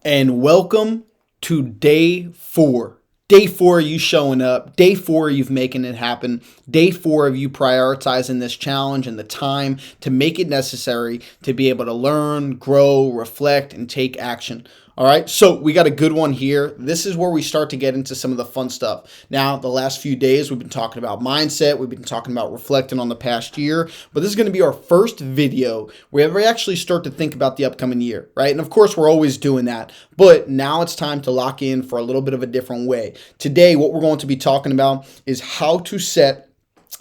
And welcome to day 4. Day 4 of you showing up. Day 4 of you making it happen. Day 4 of you prioritizing this challenge and the time to make it necessary to be able to learn, grow, reflect, and take action. All right, so we got a good one here. This is where we start to get into some of the fun stuff. Now, the last few days, we've been talking about mindset. We've been talking about reflecting on the past year. But this is going to be our first video where we actually start to think about the upcoming year, right? And of course, we're always doing that. But now it's time to lock in for a little bit of a different way. Today, what we're going to be talking about is how to set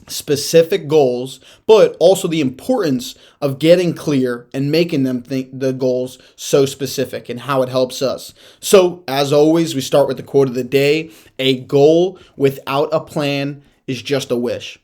specific goals, but also the importance of getting clear and making them think the goals so specific and how it helps us. So, as always, we start with the quote of the day: a goal without a plan is just a wish.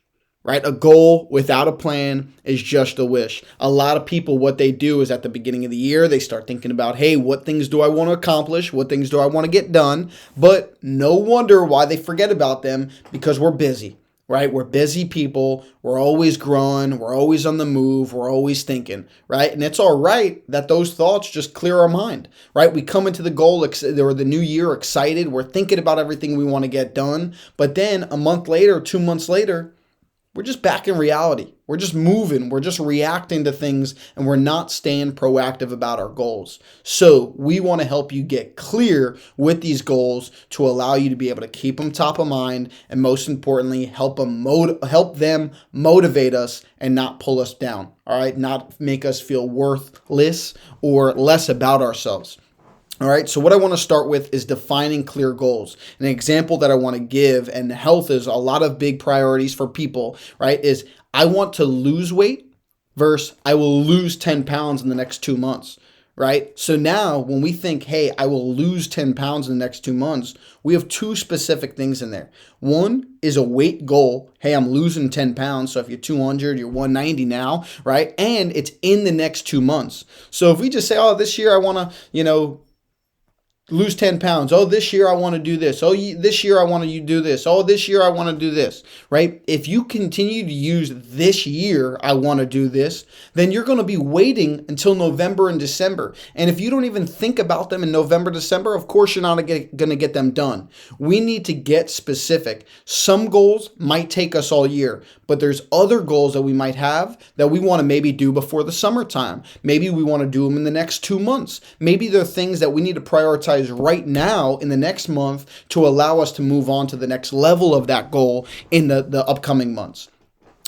Right? A goal without a plan is just a wish. A lot of people, what they do is at the beginning of the year, they start thinking about, hey, what things do I want to accomplish? What things do I want to get done? But no wonder why they forget about them, because we're busy. Right? We're busy people. We're always growing. We're always on the move. We're always thinking, right? And it's all right that those thoughts just clear our mind, right? We come into the goal or the new year excited. We're thinking about everything we want to get done. But then a month later, 2 months later, we're just back in reality. We're just moving. We're just reacting to things, and we're not staying proactive about our goals. So we want to help you get clear with these goals to allow you to be able to keep them top of mind, and most importantly, help them motivate us and not pull us down. All right, not make us feel worthless or less about ourselves. All right, so what I want to start with is defining clear goals. An example that I want to give, and health is a lot of big priorities for people, right, is I want to lose weight versus I will lose 10 pounds in the next 2 months, right? So now when we think, hey, I will lose 10 pounds in the next 2 months, we have two specific things in there. One is a weight goal. Hey, I'm losing 10 pounds. So if you're 200, you're 190 now, right? And it's in the next 2 months. So if we just say, oh, this year I want to, lose 10 pounds. Oh, this year I want to do this. Oh, this year I want to do this. Oh, this year I want to do this, right? If you continue to use this year, I want to do this, then you're going to be waiting until November and December. And if you don't even think about them in November, December, of course, you're not going to get them done. We need to get specific. Some goals might take us all year, but there's other goals that we might have that we want to maybe do before the summertime. Maybe we want to do them in the next 2 months. Maybe there are things that we need to prioritize right now in the next month to allow us to move on to the next level of that goal in the upcoming months.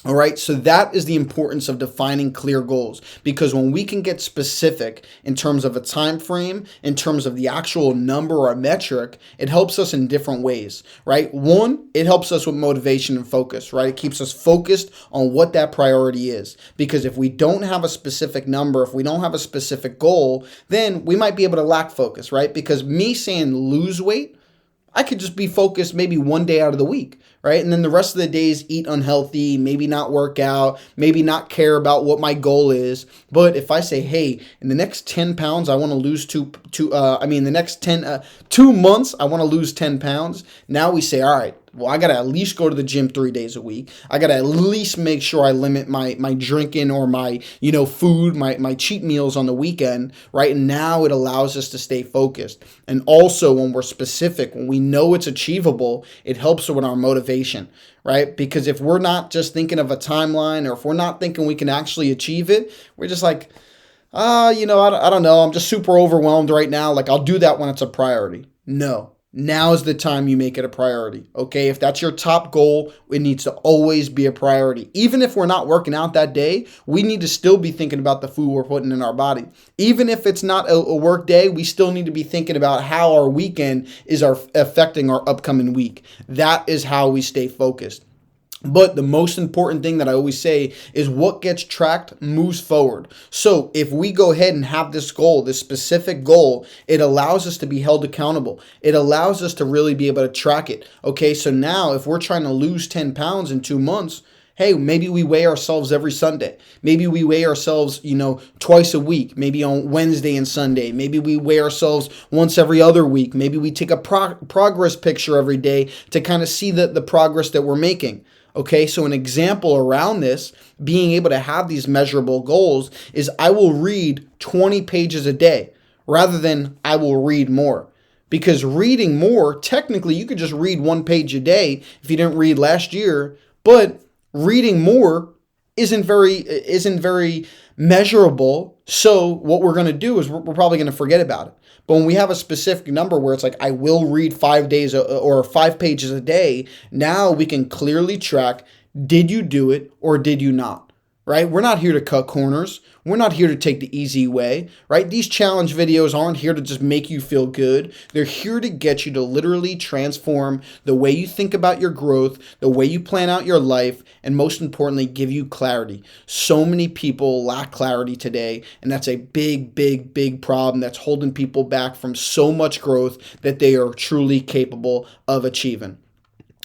All right, so that is the importance of defining clear goals, because when we can get specific in terms of a time frame, in terms of the actual number or metric, it helps us in different ways, right? One, it helps us with motivation and focus, right? It keeps us focused on what that priority is, because if we don't have a specific number, if we don't have a specific goal, then we might be able to lack focus, right? Because me saying lose weight, I could just be focused maybe one day out of the week, right? And then the rest of the days eat unhealthy, maybe not work out, maybe not care about what my goal is. But if I say, hey, in the next 10 pounds, I want to lose the next 2 months, I want to lose 10 pounds. Now we say, all right, well, I got to at least go to the gym 3 days a week. I got to at least make sure I limit my drinking or my, food, my cheat meals on the weekend, right? And now it allows us to stay focused. And also when we're specific, when we know it's achievable, it helps with our motivation, right? Because if we're not just thinking of a timeline, or if we're not thinking we can actually achieve it, we're just like, I don't know. I'm just super overwhelmed right now. Like, I'll do that when it's a priority. No. Now is the time you make it a priority, okay? If that's your top goal, it needs to always be a priority. Even if we're not working out that day, we need to still be thinking about the food we're putting in our body. Even if it's not a work day, we still need to be thinking about how our weekend is affecting our upcoming week. That is how we stay focused. But the most important thing that I always say is what gets tracked moves forward. So if we go ahead and have this goal, this specific goal, it allows us to be held accountable. It allows us to really be able to track it. Okay, so now if we're trying to lose 10 pounds in 2 months, hey, maybe we weigh ourselves every Sunday. Maybe we weigh ourselves, twice a week, maybe on Wednesday and Sunday. Maybe we weigh ourselves once every other week. Maybe we take a progress picture every day to kind of see the progress that we're making. Okay, so an example around this, being able to have these measurable goals, is I will read 20 pages a day, rather than I will read more. Because reading more, technically, you could just read 1 page a day if you didn't read last year, but reading more isn't very measurable. So what we're going to do is we're probably going to forget about it. But when we have a specific number where it's like I will read 5 days or 5 pages a day, now we can clearly track, did you do it or did you not? Right? We're not here to cut corners. We're not here to take the easy way, right? These challenge videos aren't here to just make you feel good. They're here to get you to literally transform the way you think about your growth, the way you plan out your life, and most importantly, give you clarity. So many people lack clarity today, and that's a big, big, big problem that's holding people back from so much growth that they are truly capable of achieving.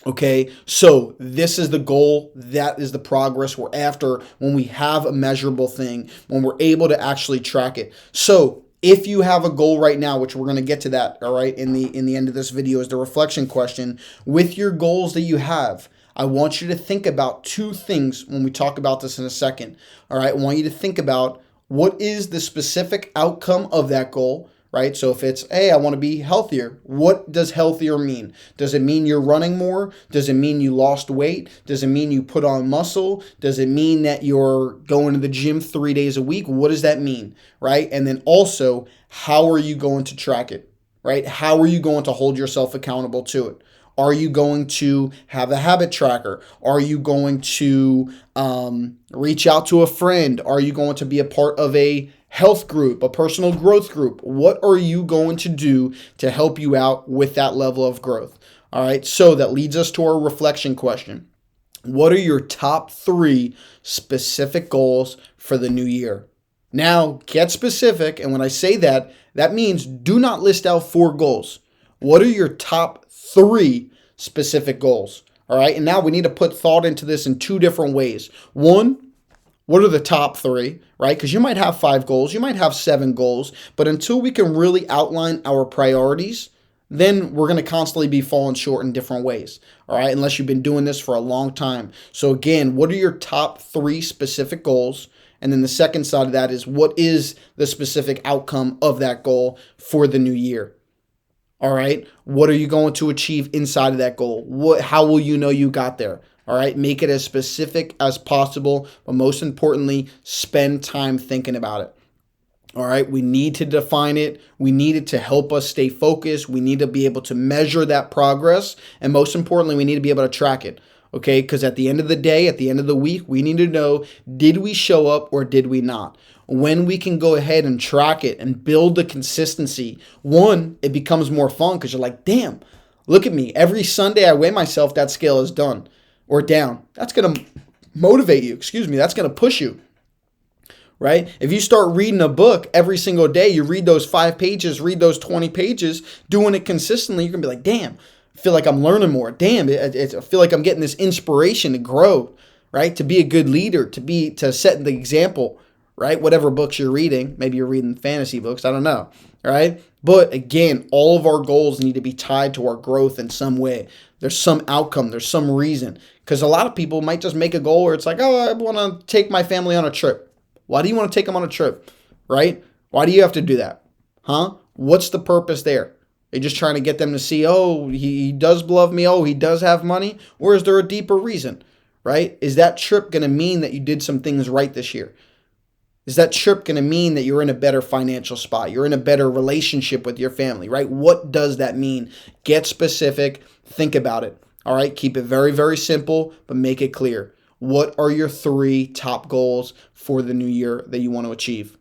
Okay, so this is the goal. That is the progress we're after when we have a measurable thing, when we're able to actually track it. So if you have a goal right now, which we're going to get to that, all right, in the end of this video is the reflection question. With your goals that you have, I want you to think about 2 things when we talk about this in a second. All right, I want you to think about what is the specific outcome of that goal. Right? So if it's, hey, I want to be healthier, what does healthier mean? Does it mean you're running more? Does it mean you lost weight? Does it mean you put on muscle? Does it mean that you're going to the gym 3 days a week? What does that mean? Right? And then also, how are you going to track it? Right? How are you going to hold yourself accountable to it? Are you going to have a habit tracker? Are you going to reach out to a friend? Are you going to be a part of a health group, a personal growth group? What are you going to do to help you out with that level of growth? All right, so that leads us to our reflection question. What are your top 3 specific goals for the new year? Now, get specific, and when I say that, that means do not list out 4 goals. What are your top 3 specific goals? All right, and now we need to put thought into this in 2 different ways. One, what are the top 3, right? Because you might have 5 goals, you might have 7 goals, but until we can really outline our priorities, then we're going to constantly be falling short in different ways, all right? Unless you've been doing this for a long time. So again, what are your top 3 specific goals? And then the second side of that is, what is the specific outcome of that goal for the new year? All right, what are you going to achieve inside of that goal? How will you know you got there? All right, make it as specific as possible, but most importantly, spend time thinking about it. All right, we need to define it. We need it to help us stay focused. We need to be able to measure that progress. And most importantly, we need to be able to track it. Okay, because at the end of the day, at the end of the week, we need to know, did we show up or did we not? When we can go ahead and track it and build the consistency, one, it becomes more fun because you're like, damn, look at me. Every Sunday I weigh myself, that scale is done or down. That's going to motivate you. That's going to push you. Right? If you start reading a book every single day, you read those 5 pages, read those 20 pages, doing it consistently, you're going to be like, damn, I feel like I'm learning more. Damn, I feel like I'm getting this inspiration to grow, right? To be a good leader, to set the example, right? Whatever books you're reading, maybe you're reading fantasy books, I don't know, right? But again, all of our goals need to be tied to our growth in some way. There's some outcome, there's some reason. Because a lot of people might just make a goal where it's like, oh, I want to take my family on a trip. Why do you want to take them on a trip, right? Why do you have to do that? Huh? What's the purpose there? They're just trying to get them to see, oh, he does love me. Oh, he does have money. Or is there a deeper reason, right? Is that trip going to mean that you did some things right this year? Is that trip going to mean that you're in a better financial spot? You're in a better relationship with your family, right? What does that mean? Get specific. Think about it. All right. Keep it very, very simple, but make it clear. What are your 3 top goals for the new year that you want to achieve?